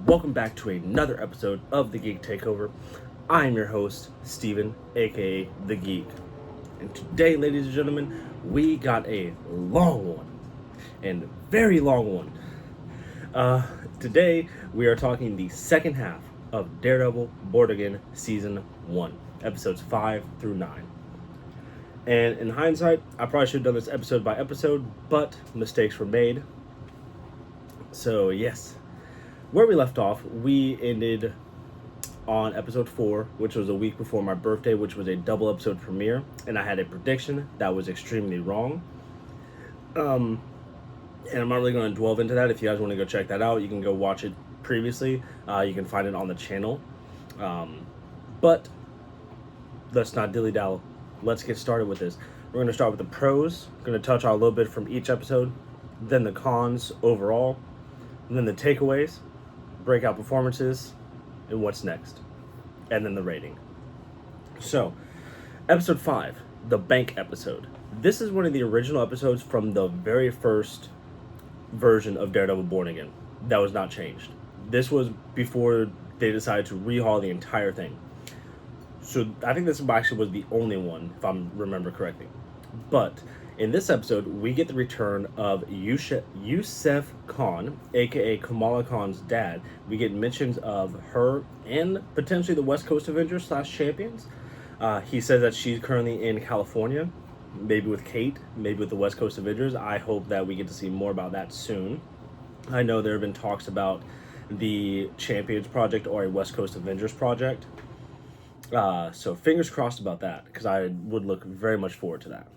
and welcome back to another episode of The Geek Takeover. I am your host, Steven, aka The Geek. And today, ladies and gentlemen, we got a long one, and very long one. Today, we are talking the second half of Daredevil Born Again Season 1, episodes 5 through 9. And in hindsight, I probably should have done this episode by episode, but mistakes were made. So, yes. Where we left off, we ended on episode 4, which was a week before my birthday, which was a double episode premiere, and I had a prediction that was extremely wrong. And I'm not really going to delve into that. If you guys want to go check that out, you can go watch it previously. You can find it on the channel. But let's not dilly-dally. Let's get started with this. We're going to start with the pros. We're going to touch on a little bit from each episode, then the cons overall, and then the takeaways, breakout performances, and what's next, and then the rating. So, episode 5, the bank episode. This is one of the original episodes from the very first version of Daredevil Born Again. That was not changed. This was before they decided to rehaul the entire thing. So I think this actually was the only one, if I remember correctly. But in this episode, we get the return of Yusuf Khan, aka Kamala Khan's dad. We get mentions of her and potentially the West Coast Avengers / Champions. He says that she's currently in California, maybe with Kate, maybe with the West Coast Avengers. I hope that we get to see more about that soon. I know there have been talks about the Champions project or a West Coast Avengers project. So fingers crossed about that, because I would look very much forward to that.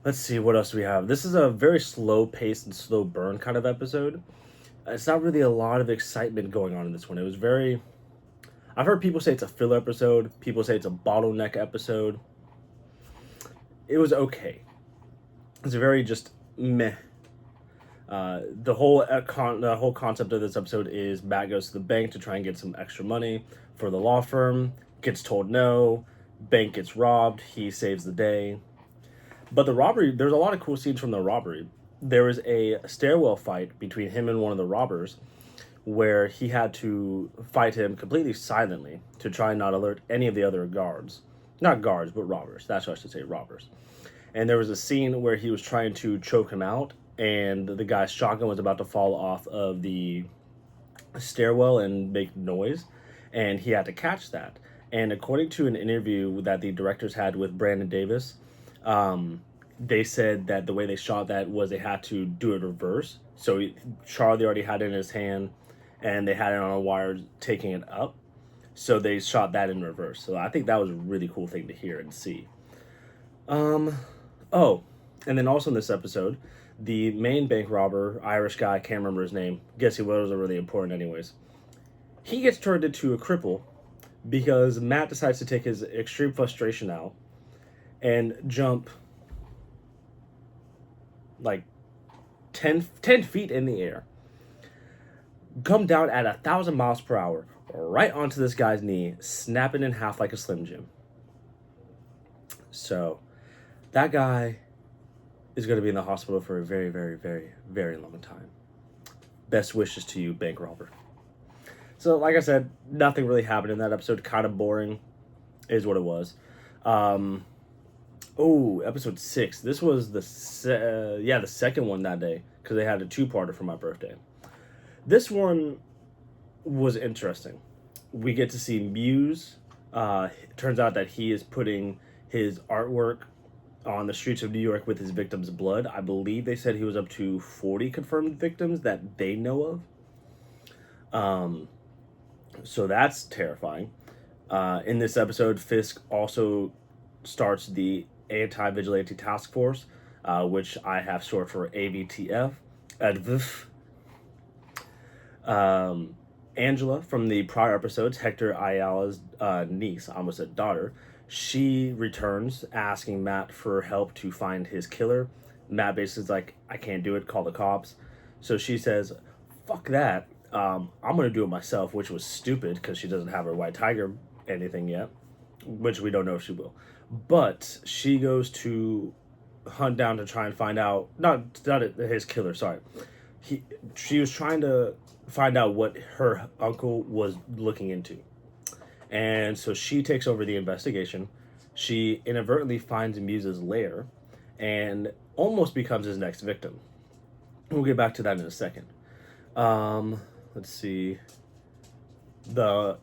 Let's see, what else do we have? This is a very slow pace and slow burn kind of episode. It's not really a lot of excitement going on in this one. It was very... I've heard people say it's a filler episode. People say it's a bottleneck episode. It was okay. It's a very just meh. The whole concept of this episode is Matt goes to the bank to try and get some extra money for the law firm. Gets told no. Bank gets robbed. He saves the day. But the robbery, there's a lot of cool scenes from the robbery. There was a stairwell fight between him and one of the robbers where he had to fight him completely silently to try and not alert any of the other guards. Not guards, but robbers. That's what I should say, robbers. And there was a scene where he was trying to choke him out, and the guy's shotgun was about to fall off of the stairwell and make noise, and he had to catch that. And according to an interview that the directors had with Brandon Davis, they said that the way they shot that was they had to do it reverse. So Charlie already had it in his hand, and they had it on a wire taking it up. So they shot that in reverse. So I think that was a really cool thing to hear and see. Oh, and then also in this episode, the main bank robber, Irish guy, I can't remember his name. Guess he wasn't really important anyways. He gets turned into a cripple because Matt decides to take his extreme frustration out and jump like 10 feet in the air, come down at 1,000 miles per hour right onto this guy's knee, snapping in half like a Slim Jim. So that guy is going to be in the hospital for a very, very, very, very long time. Best wishes to you, bank robber. So, like I said, nothing really happened in that episode. Kind of boring is what it was. Episode 6. This was the second one that day, because they had a 2-parter for my birthday. This one was interesting. We get to see Muse. It turns out that he is putting his artwork on the streets of New York with his victims' blood. I believe they said he was up to 40 confirmed victims that they know of. So that's terrifying. In this episode, Fisk also starts the Anti-Vigilante Task Force, which I have short for AVTF. Angela from the prior episodes, Hector Ayala's niece, I almost said daughter, she returns asking Matt for help to find his killer. Matt basically is like, I can't do it, call the cops. So she says, fuck that. I'm going to do it myself, which was stupid because she doesn't have her white tiger anything yet, which we don't know if she will. But she goes to hunt down to try and find out, not his killer, sorry. She was trying to find out what her uncle was looking into. And so she takes over the investigation. She inadvertently finds Muse's lair and almost becomes his next victim. We'll get back to that in a second. Let's see. The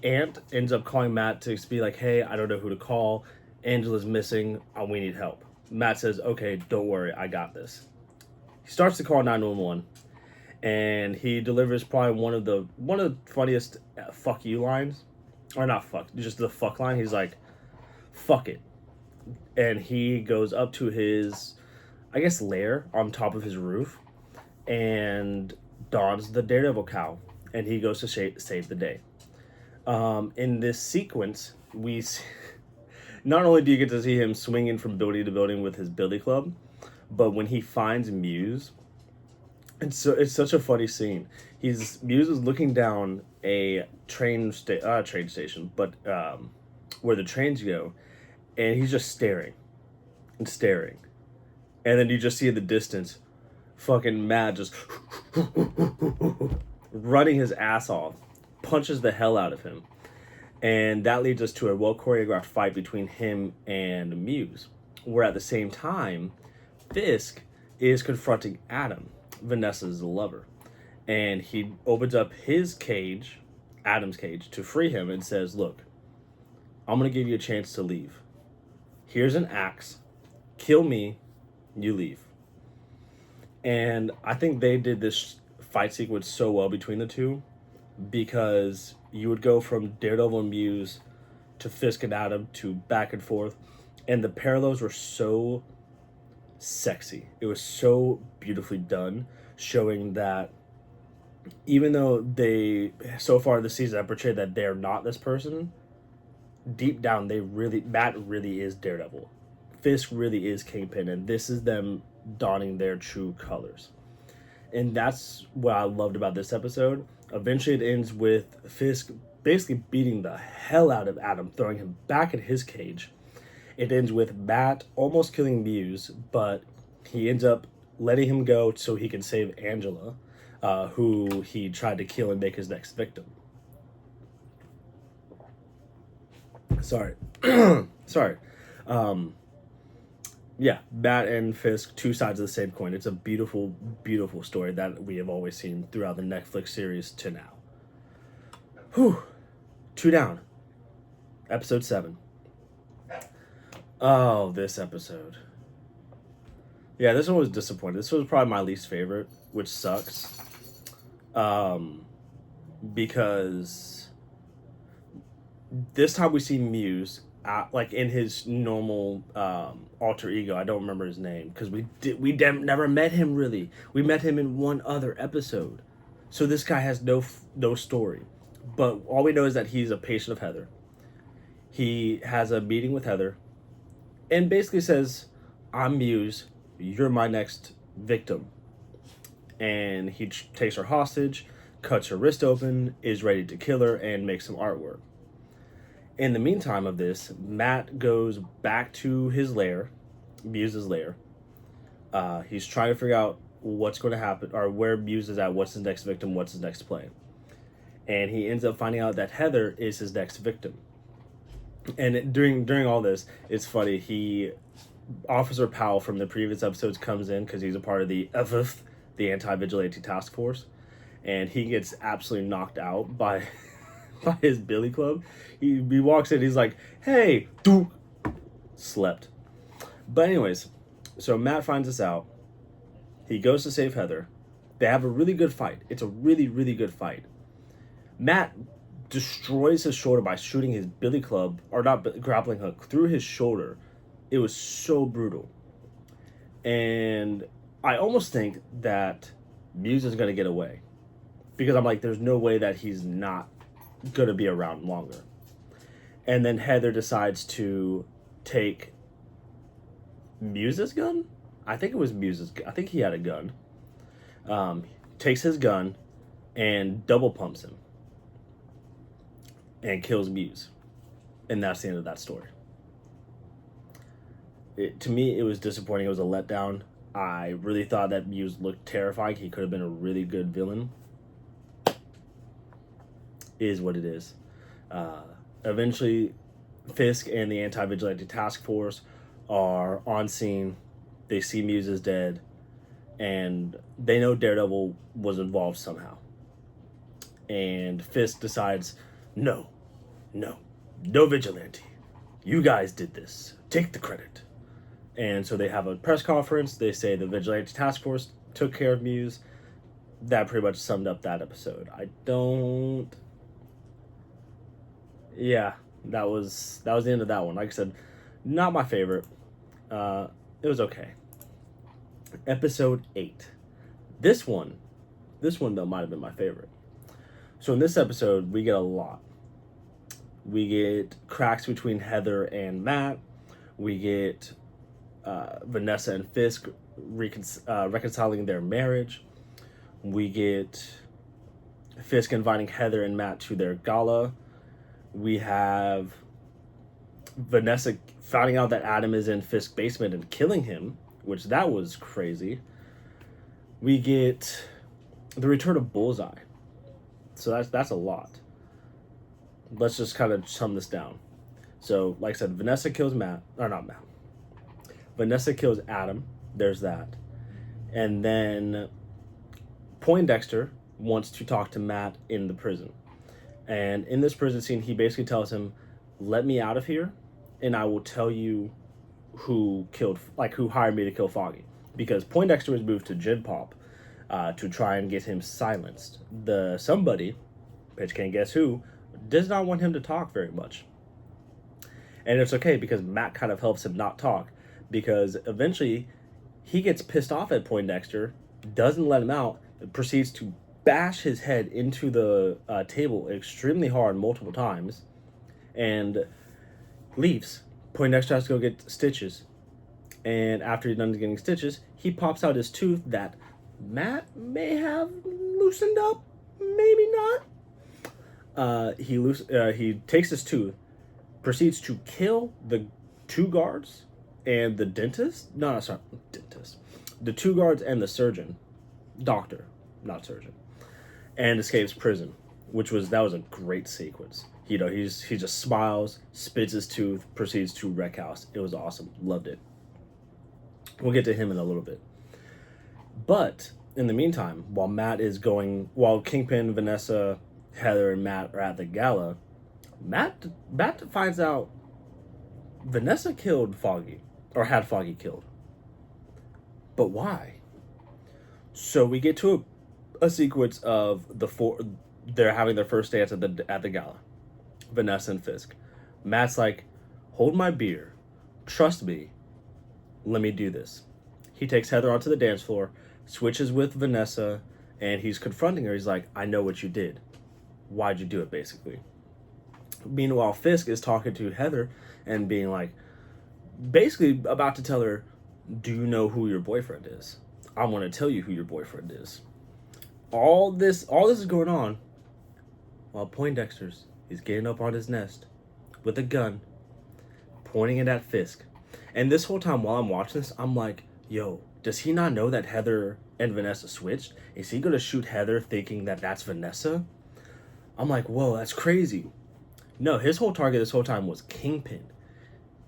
aunt ends up calling Matt to be like, hey, I don't know who to call. Angela's missing. We need help. Matt says, okay, don't worry, I got this. He starts to call 911, and he delivers probably one of the funniest fuck you lines. Or not fuck, just the fuck line. He's like, fuck it. And he goes up to his, I guess, lair on top of his roof and dons the Daredevil cowl. And he goes to save the day. In this sequence, we not only do you get to see him swinging from building to building with his billy club, but when he finds Muse, it's such a funny scene. Muse is looking down a train station, but where the trains go, and he's just staring and staring, and then you just see in the distance, fucking Matt just running his ass off, punches the hell out of him, and that leads us to a well choreographed fight between him and Muse, where at the same time, Fisk is confronting Adam, Vanessa's lover, and he opens up his cage, Adam's cage, to free him and says, look, I'm going to give you a chance to leave. Here's an axe. Kill me, you leave. And I think they did this fight sequence so well between the two, because you would go from Daredevil and Muse to Fisk and Adam to back and forth, and the parallels were so sexy. It was so beautifully done, showing that even though they so far this season have portrayed that they're not this person, deep down Matt really is Daredevil. Fisk really is Kingpin, and this is them donning their true colors. And that's what I loved about this episode. Eventually it ends with Fisk basically beating the hell out of Adam, throwing him back in his cage. It ends with Matt almost killing Muse, but he ends up letting him go so he can save Angela, who he tried to kill and make his next victim. Sorry. Sorry. Yeah, Matt and Fisk, two sides of the same coin. It's a beautiful, beautiful story that we have always seen throughout the Netflix series to now. Whew. 2 down. Episode 7. Oh, this episode. Yeah, this one was disappointing. This was probably my least favorite, which sucks. Because this time we see Muse like in his normal alter ego. I don't remember his name because we never met him really. We met him in one other episode, so this guy has no story. But all we know is that he's a patient of Heather. He has a meeting with Heather, and basically says, "I'm Muse. You're my next victim." And he takes her hostage, cuts her wrist open, is ready to kill her, and makes some artwork. In the meantime of this, Matt goes back to his lair, Muse's lair. He's trying to figure out what's going to happen, or where Muse is at, what's his next victim, what's his next play. And he ends up finding out that Heather is his next victim. And during all this, it's funny, Officer Powell from the previous episodes comes in because he's a part of the AVF, the Anti-Vigilante Task Force, and he gets absolutely knocked out by his billy club. He walks in, he's like, "Hey, doo!" Slept. But anyways, so Matt finds this out. He goes to save Heather. They have a really good fight. It's a really, really good fight. Matt destroys his shoulder by shooting his billy club, or not grappling hook, through his shoulder. It was so brutal. And I almost think that Muse is going to get away. Because I'm like, there's no way that he's not going to be around longer. And then Heather decides to take Muse's gun? I think it was Muse's gun. I think he had a gun. Takes his gun and double pumps him. And kills Muse. And that's the end of that story. To me, it was disappointing. It was a letdown. I really thought that Muse looked terrifying. He could have been a really good villain. is what it is. Eventually, Fisk and the Anti-Vigilante Task Force are on scene. They see Muse is dead, and they know Daredevil was involved somehow. And Fisk decides, no Vigilante. You guys did this. Take the credit. And so they have a press conference. They say the Vigilante Task Force took care of Muse. That pretty much summed up that episode. That was the end of that one. Like I said, not my favorite. It was okay. Episode 8. This one though might have been my favorite. So in this episode, we get a lot. We get cracks between Heather and Matt. We get Vanessa and Fisk reconciling their marriage. We get Fisk inviting Heather and Matt to their gala. We have Vanessa finding out that Adam is in Fisk's basement and killing him, which that was crazy. We get the return of Bullseye. So that's a lot. Let's just kind of sum this down. So, like I said, Vanessa kills Vanessa kills Adam. There's that. And then Poindexter wants to talk to Matt in the prison. And in this prison scene, he basically tells him, let me out of here, and I will tell you who hired me to kill Foggy. Because Poindexter was moved to Gen Pop to try and get him silenced. The somebody, which can't guess who, does not want him to talk very much. And it's okay because Matt kind of helps him not talk, because eventually he gets pissed off at Poindexter, doesn't let him out, proceeds to bash his head into the table extremely hard multiple times, and leaves. Poindexter has to go get stitches. And after he's done getting stitches, he pops out his tooth that Matt may have loosened up, maybe not. He takes his tooth, proceeds to kill the 2 guards and the dentist. The 2 guards and the surgeon, doctor, not surgeon, and escapes prison, that was a great sequence. He just smiles, spits his tooth, proceeds to wreck house. It was awesome. Loved it. We'll get to him in a little bit. But in the meantime, while Kingpin, Vanessa, Heather, and Matt are at the gala, Matt finds out Vanessa killed Foggy, or had Foggy killed. But why? So we get to a sequence of they're having their first dance at the gala. Vanessa and Fisk. Matt's like, hold my beer. Trust me. Let me do this. He takes Heather onto the dance floor, switches with Vanessa, and he's confronting her. He's like, I know what you did. Why'd you do it, basically? Meanwhile, Fisk is talking to Heather and being like, basically about to tell her, do you know who your boyfriend is? I want to tell you who your boyfriend is. All this is going on while Poindexter's he's getting up on his nest with a gun, pointing it at Fisk. And this whole time while I'm watching this, I'm like, yo, does he not know that Heather and Vanessa switched? Is he going to shoot Heather thinking that that's Vanessa? I'm like, whoa, that's crazy. No, his whole target this whole time was Kingpin.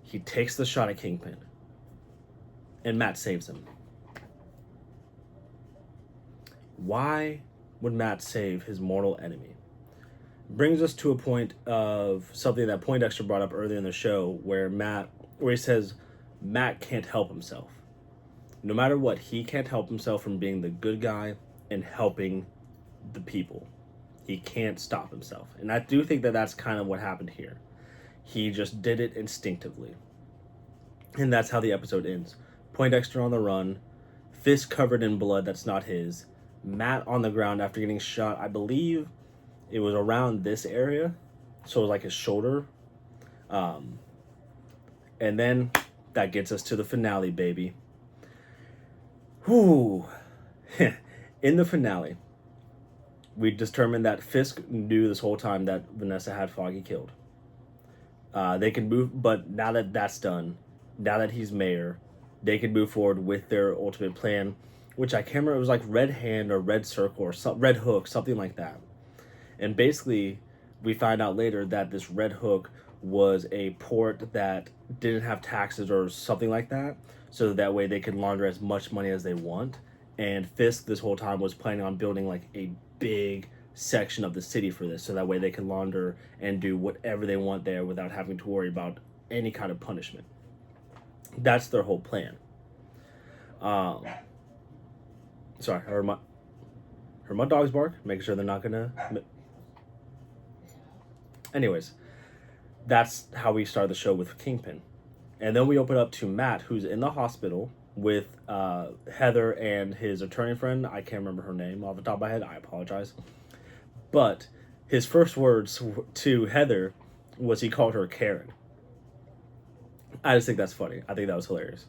He takes the shot at Kingpin. And Matt saves him. Why would Matt save his mortal enemy? Brings us to a point of something that Poindexter brought up earlier in the show where he says Matt can't help himself. No matter what, he can't help himself from being the good guy and helping the people. He can't stop himself. And I do think that that's kind of what happened here. He just did it instinctively. And that's how the episode ends. Poindexter on the run, Fisk covered in blood that's not his, Matt on the ground after getting shot. I believe it was around this area, so it was like his shoulder. And then that gets us to the finale, baby. Whew. In the finale, we determined that Fisk knew this whole time that Vanessa had Foggy killed. They can move, but now that that's done, now that he's mayor, they can move forward with their ultimate plan, which I can't remember. It was like Red Hand or Red Circle or Red Hook, something like that. And basically, we find out later that this Red Hook was a port that didn't have taxes or something like that, so that way they could launder as much money as they want. And Fisk this whole time was planning on building like a big section of the city for this, so that way they can launder and do whatever they want there without having to worry about any kind of punishment. That's their whole plan. Sorry, I heard my dogs bark, making sure they're not gonna. Anyways, that's how we start the show with Kingpin. And then we open up to Matt, who's in the hospital with Heather and his attorney friend. I can't remember her name off the top of my head. I apologize. But his first words to Heather was he called her Karen. I just think that's funny. I think that was hilarious.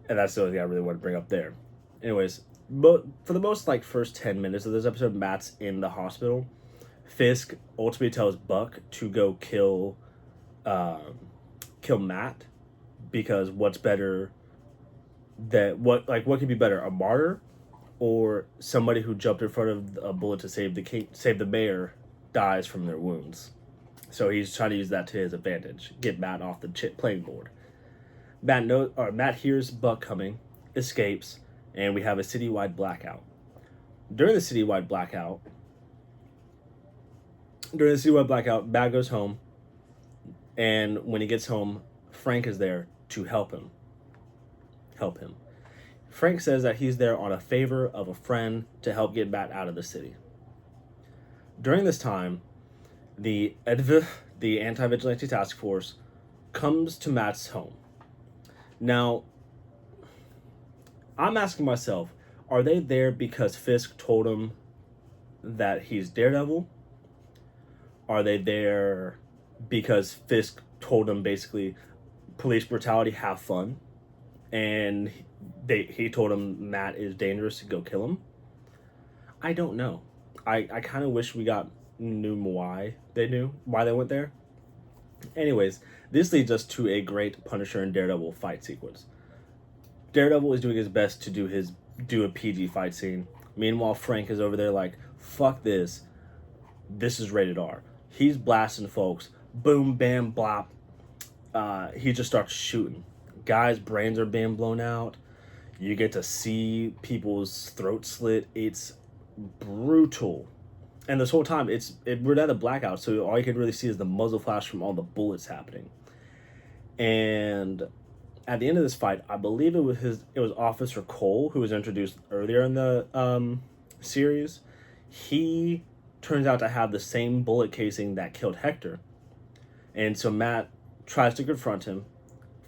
And that's the only thing I really want to bring up there. Anyways, but for the most first 10 minutes of this episode, Matt's in the hospital. Fisk ultimately tells Buck to go kill Matt, because what's better what could be better, a martyr or somebody who jumped in front of a bullet to save the mayor dies from their wounds. So he's trying to use that to his advantage, get Matt off the playing board. Matt hears Buck coming, escapes, and we have a citywide blackout. During the citywide blackout, Matt goes home, and when he gets home, Frank is there to help him. Frank says that he's there on a favor of a friend to help get Matt out of the city. During this time, the Anti-Vigilante Task Force comes to Matt's home. Now, I'm asking myself, are they there because Fisk told him that he's Daredevil? Are they there because Fisk told him basically police brutality, have fun, and he told him Matt is dangerous, to go kill him? I don't know. I kind of wish we knew why they went there. Anyways, this leads us to a great Punisher and Daredevil fight sequence. Daredevil is doing his best to do a PG fight scene. Meanwhile, Frank is over there like, fuck this. This is rated R. He's blasting folks. Boom, bam, blop. He just starts shooting. Guys' brains are being blown out. You get to see people's throats slit. It's brutal. And this whole time, we're at a blackout, so all you can really see is the muzzle flash from all the bullets happening. And at the end of this fight, I believe it was Officer Cole, who was introduced earlier in the series. He turns out to have the same bullet casing that killed Hector. And so Matt tries to confront him.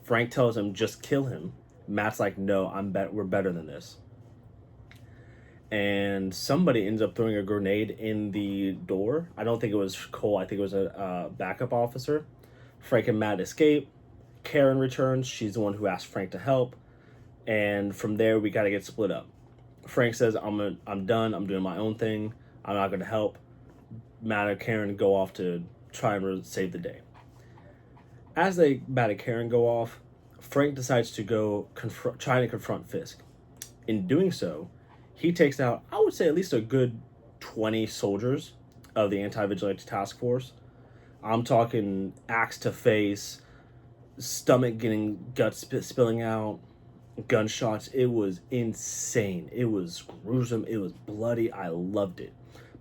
Frank tells him, just kill him. Matt's like, no, we're better than this. And somebody ends up throwing a grenade in the door. I don't think it was Cole. I think it was a backup officer. Frank and Matt escape. Karen returns. She's the one who asked Frank to help. And from there, we got to get split up. Frank says, I'm done. I'm doing my own thing. I'm not going to help. Matt and Karen go off to try and save the day. As Matt and Karen go off, Frank decides to go try to confront Fisk. In doing so, he takes out, I would say, at least a good 20 soldiers of the Anti-Vigilante Task Force. I'm talking axe to face, stomach getting guts spilling out, gunshots. It was insane. It was gruesome. It was bloody. I loved it.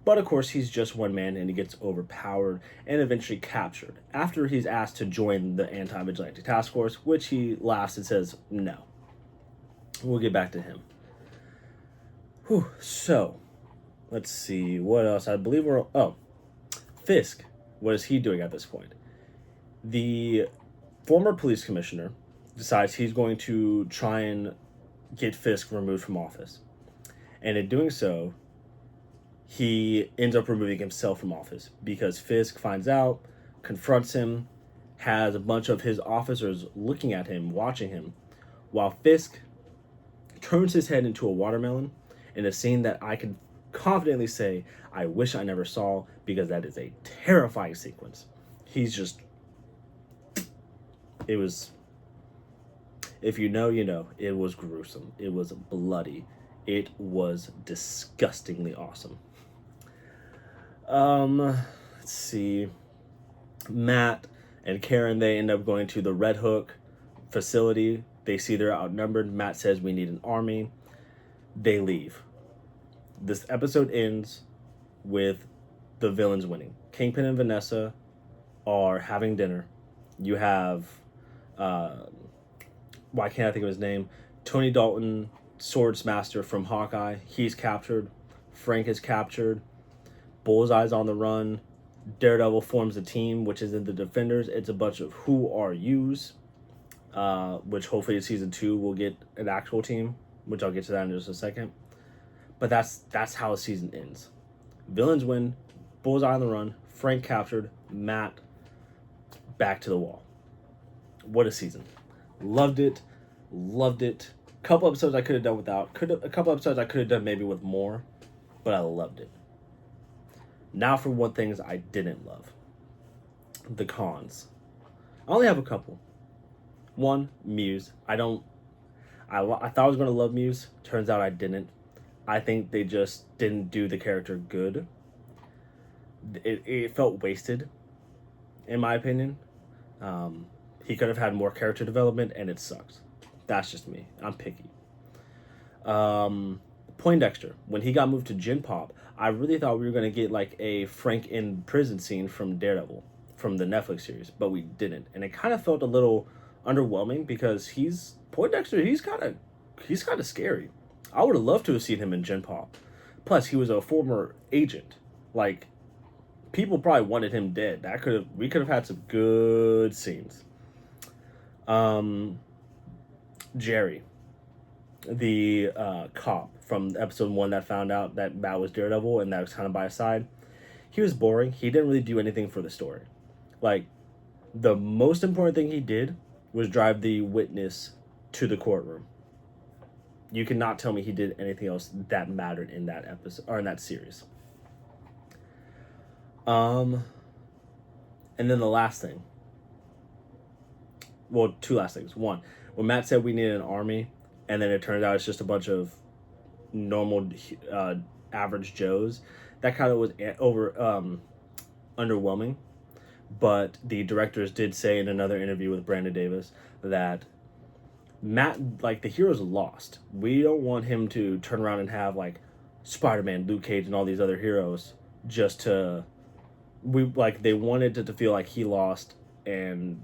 But of course, he's just one man, and he gets overpowered and eventually captured after he's asked to join the Anti-Vigilante Task Force, which he laughs and says no. We'll get back to him. Whew. So, let's see. What else? I believe Fisk. What is he doing at this point? The former police commissioner decides he's going to try and get Fisk removed from office. And in doing so, he ends up removing himself from office because Fisk finds out, confronts him, has a bunch of his officers looking at him, watching him, while Fisk turns his head into a watermelon in a scene that I can confidently say I wish I never saw, because that is a terrifying sequence. It was, if you know, you know, it was gruesome. It was bloody. It was disgustingly awesome. Let's let's see, Matt and Karen, they end up going to the Red Hook facility. They see they're outnumbered. Matt says, we need an army. They leave. This episode ends with the villains winning. Kingpin and Vanessa are having dinner. You have, why can't I think of his name? Tony Dalton, Swordsmaster from Hawkeye. He's captured. Frank is captured. Bullseye's on the run. Daredevil forms a team, which is in the Defenders. It's a bunch of who are yous, which hopefully in season 2 we'll get an actual team, which I'll get to that in just a second. But that's how the season ends. Villains win. Bullseye on the run. Frank captured. Matt back to the wall. What a season. Loved it. Loved it. Couple episodes I could have done without. A couple episodes I could have done maybe with more, but I loved it. Now for what things I didn't love. The cons. I only have a couple. One, Muse. I thought I was going to love Muse. Turns out I didn't. I think they just didn't do the character good. It felt wasted, in my opinion. He could have had more character development, and it sucks. That's just me. I'm picky. Poindexter, when he got moved to Gen Pop, I really thought we were going to get like a Frank in prison scene from Daredevil, from the Netflix series, but we didn't. And it kind of felt a little underwhelming because Poindexter, he's kind of scary. I would have loved to have seen him in Gen Pop. Plus, he was a former agent. Like, people probably wanted him dead. We could have had some good scenes. Jerry, the cop from episode 1 that found out that Matt was Daredevil and that was kind of by his side, he was boring. He didn't really do anything for the story. Like, the most important thing he did was drive the witness to the courtroom. You cannot tell me he did anything else that mattered in that episode or in that series. And then the last thing. Well, 2 last things. One, when Matt said we needed an army, and then it turns out it's just a bunch of normal, average Joes, that kind of was underwhelming. But the directors did say in another interview with Brandon Davis that Matt, like, the hero's lost. We don't want him to turn around and have, like, Spider-Man, Luke Cage, and all these other heroes just to... they wanted it to feel like he lost and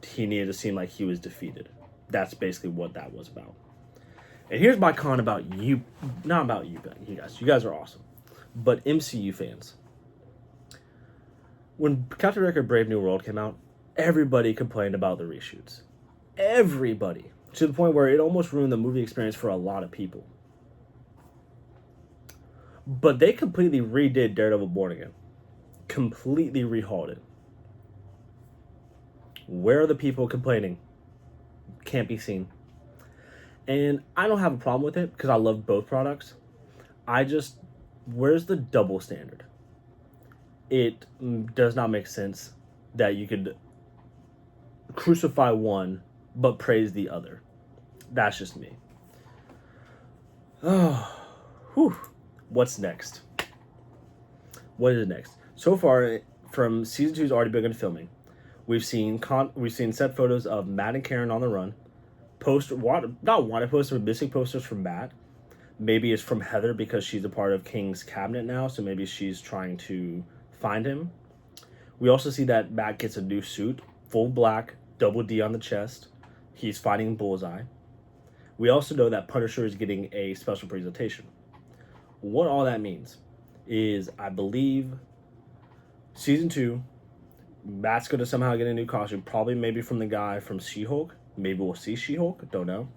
he needed to seem like he was defeated. That's basically what that was about. And here's my con about you. Not about you, but you guys. You guys are awesome. But MCU fans. When Captain America Brave New World came out, everybody complained about the reshoots. Everybody. To the point where it almost ruined the movie experience for a lot of people. But they completely redid Daredevil Born Again. Completely rehauled it. Where are the people complaining? Can't be seen. And I don't have a problem with it because I love both products. Where's the double standard? It does not make sense that you could crucify one but praise the other. That's just me. Oh, whew. What's next? What is next? So far, from season 2's already begun filming. We've seen set photos of Matt and Karen on the run. Not wanted posters, but missing posters from Matt. Maybe it's from Heather because she's a part of King's cabinet now, so maybe she's trying to find him. We also see that Matt gets a new suit, full black, double D on the chest. He's fighting Bullseye. We also know that Punisher is getting a special presentation. What all that means is, I believe, season 2, Matt's going to somehow get a new costume, probably maybe from the guy from She-Hulk. Maybe we'll see She-Hulk, don't know.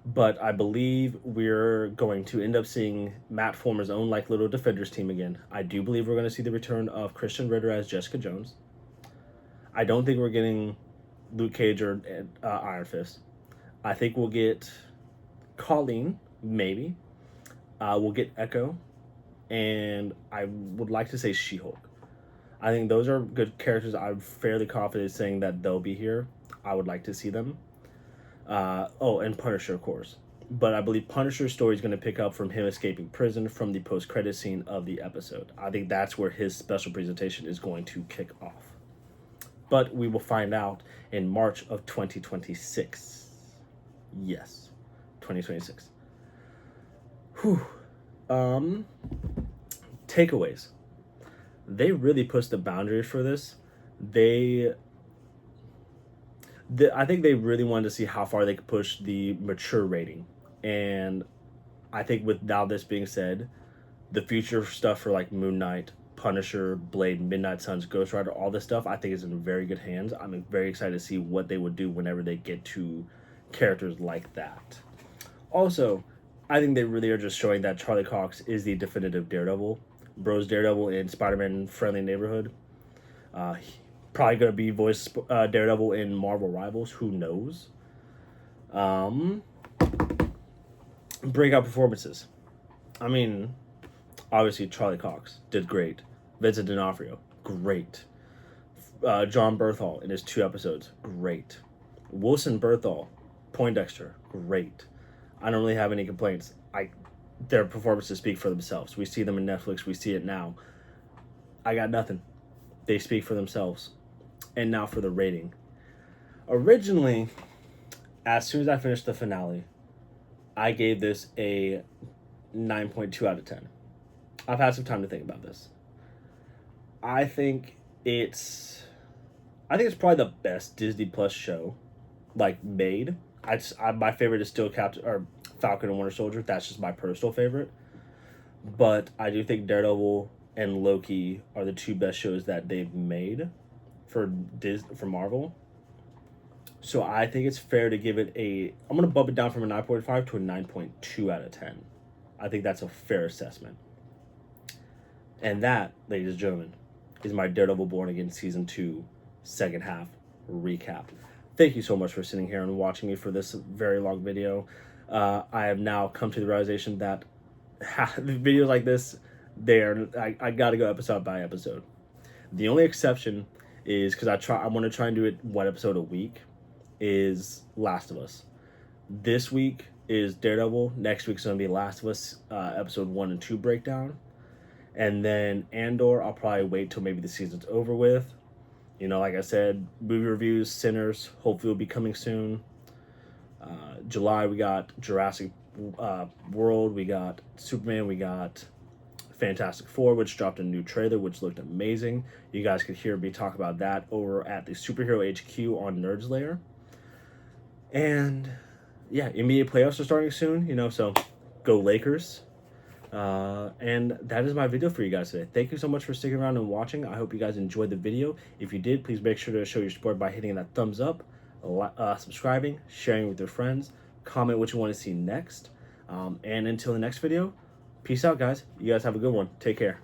But I believe we're going to end up seeing Matt form his own like little Defenders team again. I do believe we're going to see the return of Christian Ritter as Jessica Jones. I don't think we're getting Luke Cage or Iron Fist. I think we'll get Colleen, maybe. We'll get Echo. And I would like to say She-Hulk. I think those are good characters. I'm fairly confident saying that they'll be here. I would like to see them. And Punisher, of course. but I believe Punisher's story is going to pick up from him escaping prison from the post-credit scene of the episode. I think that's where his special presentation is going to kick off. But we will find out in March of 2026. Yes, 2026. Whew. Takeaways. They really pushed the boundaries for this. I think they really wanted to see how far they could push the mature rating. And I think with now this being said, the future stuff for like Moon Knight, Punisher, Blade, Midnight Suns, Ghost Rider, all this stuff, I think is in very good hands. I'm very excited to see what they would do whenever they get to characters like that. Also, I think they really are just showing that Charlie Cox is the definitive Daredevil. Bro's Daredevil in Spider-Man Friendly Neighborhood. Probably going to be voice Daredevil in Marvel Rivals. Who knows? Breakout performances. I mean, obviously Charlie Cox did great. Vincent D'Onofrio, great. John Berthal in his 2 episodes, great. Wilson Berthal, Poindexter, great. I don't really have any complaints. Their performances speak for themselves. We see them in Netflix. We see it now. I got nothing. They speak for themselves. And now for the rating. Originally, as soon as I finished the finale, I gave this a 9.2 out of 10. I've had some time to think about this. I think it's probably the best Disney Plus show like made. My favorite is still Falcon and Winter Soldier. That's just my personal favorite. But I do think Daredevil and Loki are the 2 best shows that they've made for Marvel. So I think it's fair to give it I'm going to bump it down from a 9.5 to a 9.2 out of 10. I think that's a fair assessment. And that, ladies and gentlemen, is my Daredevil Born Again Season 2 second half recap. Thank you so much for sitting here and watching me for this very long video. I have now come to the realization that videos like this, I got to go episode by episode. The only exception is because I want to try and do it 1 episode a week, is Last of Us. This week is Daredevil. Next week's going to be Last of Us episode 1 and 2 breakdown. And then Andor, I'll probably wait till maybe the season's over with. You know, like I said, movie reviews, Sinners, hopefully will be coming soon. July, we got Jurassic World, we got Superman, we got Fantastic Four, which dropped a new trailer, which looked amazing. You guys could hear me talk about that over at the Superhero HQ on Nerds Lair. And yeah, NBA playoffs are starting soon, you know, so go Lakers. And that is my video for you guys today. Thank you so much for sticking around and watching. I hope you guys enjoyed the video. If you did, please make sure to show your support by hitting that thumbs up, subscribing, sharing with your friends, comment what you want to see next. And until the next video, peace out, guys. You guys have a good one. Take care.